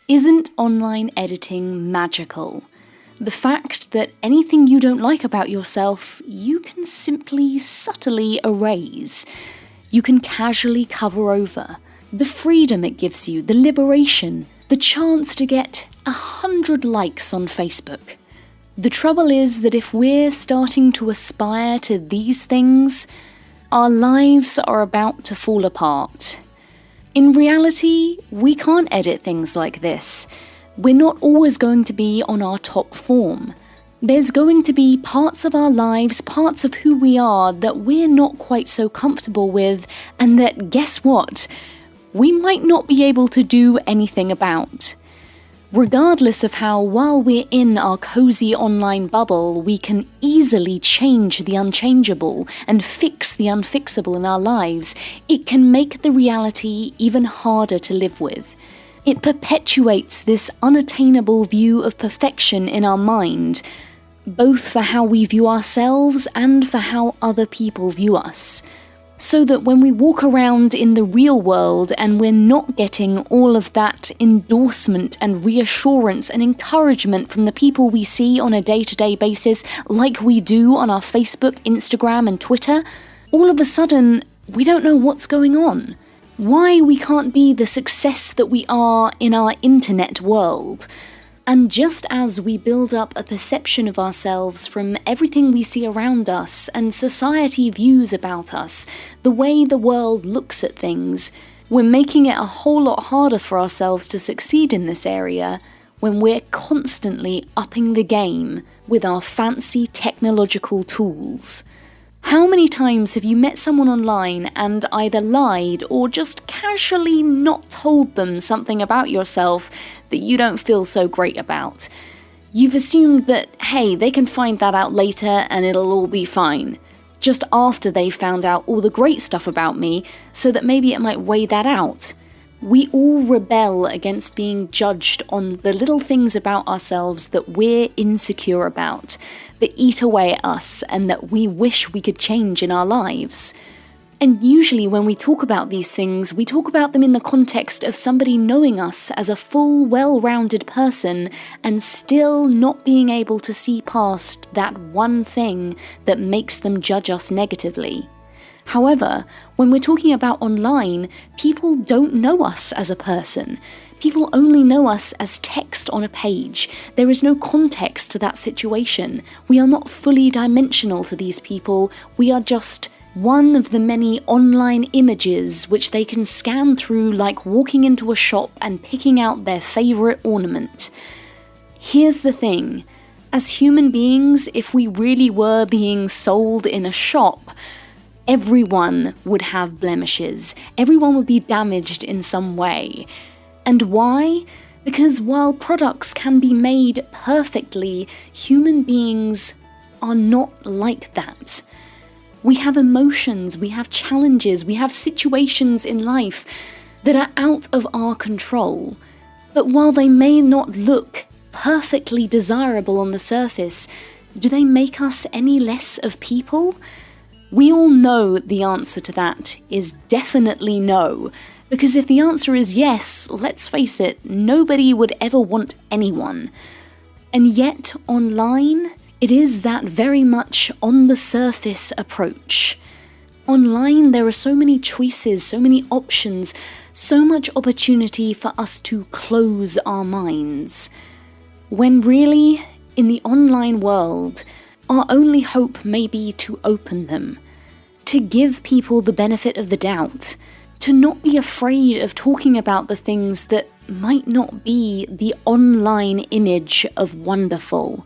Isn't online editing magical? The fact that anything you don't like about yourself, you can simply subtly erase. You can casually cover over. The freedom it gives you, the liberation, the chance to get 100 likes on Facebook. The trouble is that if we're starting to aspire to these things, our lives are about to fall apart. In reality, we can't edit things like this. We're not always going to be on our top form. There's going to be parts of our lives, parts of who we are that we're not quite so comfortable with, and that, guess what? We might not be able to do anything about. Regardless of how, while we're in our cozy online bubble, we can easily change the unchangeable and fix the unfixable in our lives, it can make the reality even harder to live with. It perpetuates this unattainable view of perfection in our mind, both for how we view ourselves and for how other people view us. So that when we walk around in the real world and we're not getting all of that endorsement and reassurance and encouragement from the people we see on a day-to-day basis, like we do on our Facebook, Instagram, and Twitter, all of a sudden, we don't know what's going on. Why we can't be the success that we are in our internet world. And just as we build up a perception of ourselves from everything we see around us and society views about us, the way the world looks at things, we're making it a whole lot harder for ourselves to succeed in this area when we're constantly upping the game with our fancy technological tools. How many times have you met someone online and either lied or just casually not told them something about yourself that you don't feel so great about? You've assumed that, hey, they can find that out later and it'll all be fine. Just after they've found out all the great stuff about me, so that maybe it might weigh that out. We all rebel against being judged on the little things about ourselves that we're insecure about, that eat away at us and that we wish we could change in our lives. And usually when we talk about these things, we talk about them in the context of somebody knowing us as a full, well-rounded person and still not being able to see past that one thing that makes them judge us negatively. However, when we're talking about online, people don't know us as a person. People only know us as text on a page. There is no context to that situation. We are not fully dimensional to these people. We are just one of the many online images which they can scan through like walking into a shop and picking out their favourite ornament. Here's the thing. As human beings, if we really were being sold in a shop, everyone would have blemishes. Everyone would be damaged in some way. And why? Because while products can be made perfectly, human beings are not like that. We have emotions, we have challenges, we have situations in life that are out of our control. But while they may not look perfectly desirable on the surface, do they make us any less of people? We all know the answer to that is definitely no, because if the answer is yes, let's face it, nobody would ever want anyone. And yet, online, it is that very much on-the-surface approach. Online, there are so many choices, so many options, so much opportunity for us to close our minds. When really, in the online world, our only hope may be to open them, to give people the benefit of the doubt, to not be afraid of talking about the things that might not be the online image of wonderful,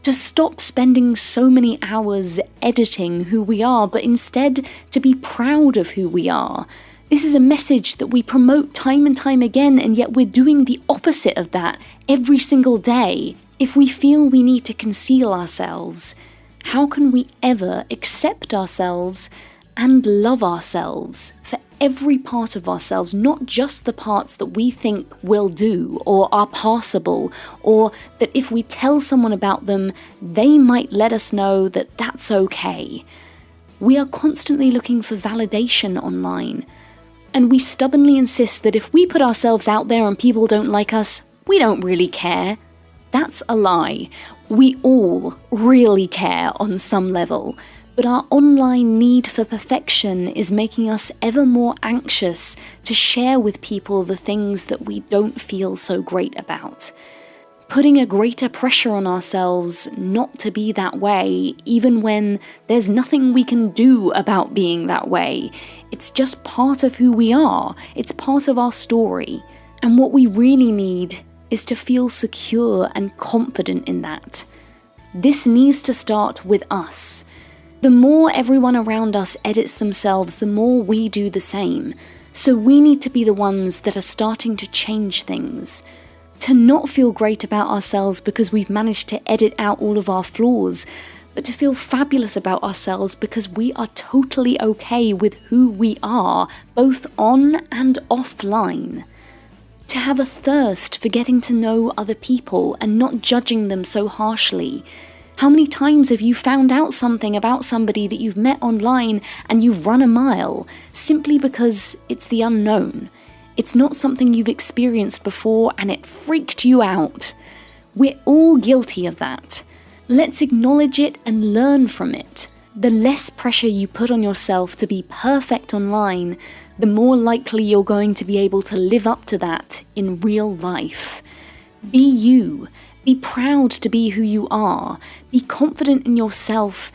to stop spending so many hours editing who we are, but instead to be proud of who we are. This is a message that we promote time and time again, and yet we're doing the opposite of that every single day. If we feel we need to conceal ourselves, how can we ever accept ourselves and love ourselves for every part of ourselves, not just the parts that we think will do or are passable, or that if we tell someone about them, they might let us know that that's okay. We are constantly looking for validation online, and we stubbornly insist that if we put ourselves out there and people don't like us, we don't really care. That's a lie. We all really care on some level, but our online need for perfection is making us ever more anxious to share with people the things that we don't feel so great about. Putting a greater pressure on ourselves not to be that way, even when there's nothing we can do about being that way. It's just part of who we are. It's part of our story. And what we really need is to feel secure and confident in that. This needs to start with us. The more everyone around us edits themselves, the more we do the same. So we need to be the ones that are starting to change things. To not feel great about ourselves because we've managed to edit out all of our flaws, but to feel fabulous about ourselves because we are totally okay with who we are, both on and offline. To have a thirst for getting to know other people and not judging them so harshly. How many times have you found out something about somebody that you've met online and you've run a mile simply because it's the unknown? It's not something you've experienced before and it freaked you out. We're all guilty of that. Let's acknowledge it and learn from it. The less pressure you put on yourself to be perfect online, the more likely you're going to be able to live up to that in real life. Be you. Be proud to be who you are. Be confident in yourself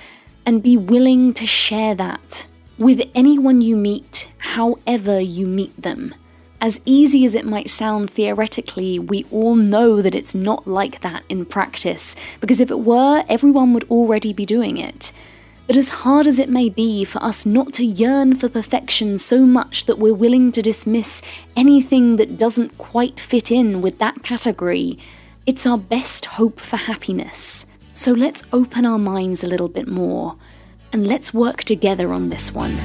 and be willing to share that with anyone you meet, however you meet them. As easy as it might sound theoretically, we all know that it's not like that in practice, because if it were, everyone would already be doing it. But as hard as it may be for us not to yearn for perfection so much that we're willing to dismiss anything that doesn't quite fit in with that category, it's our best hope for happiness. So let's open our minds a little bit more, and let's work together on this one.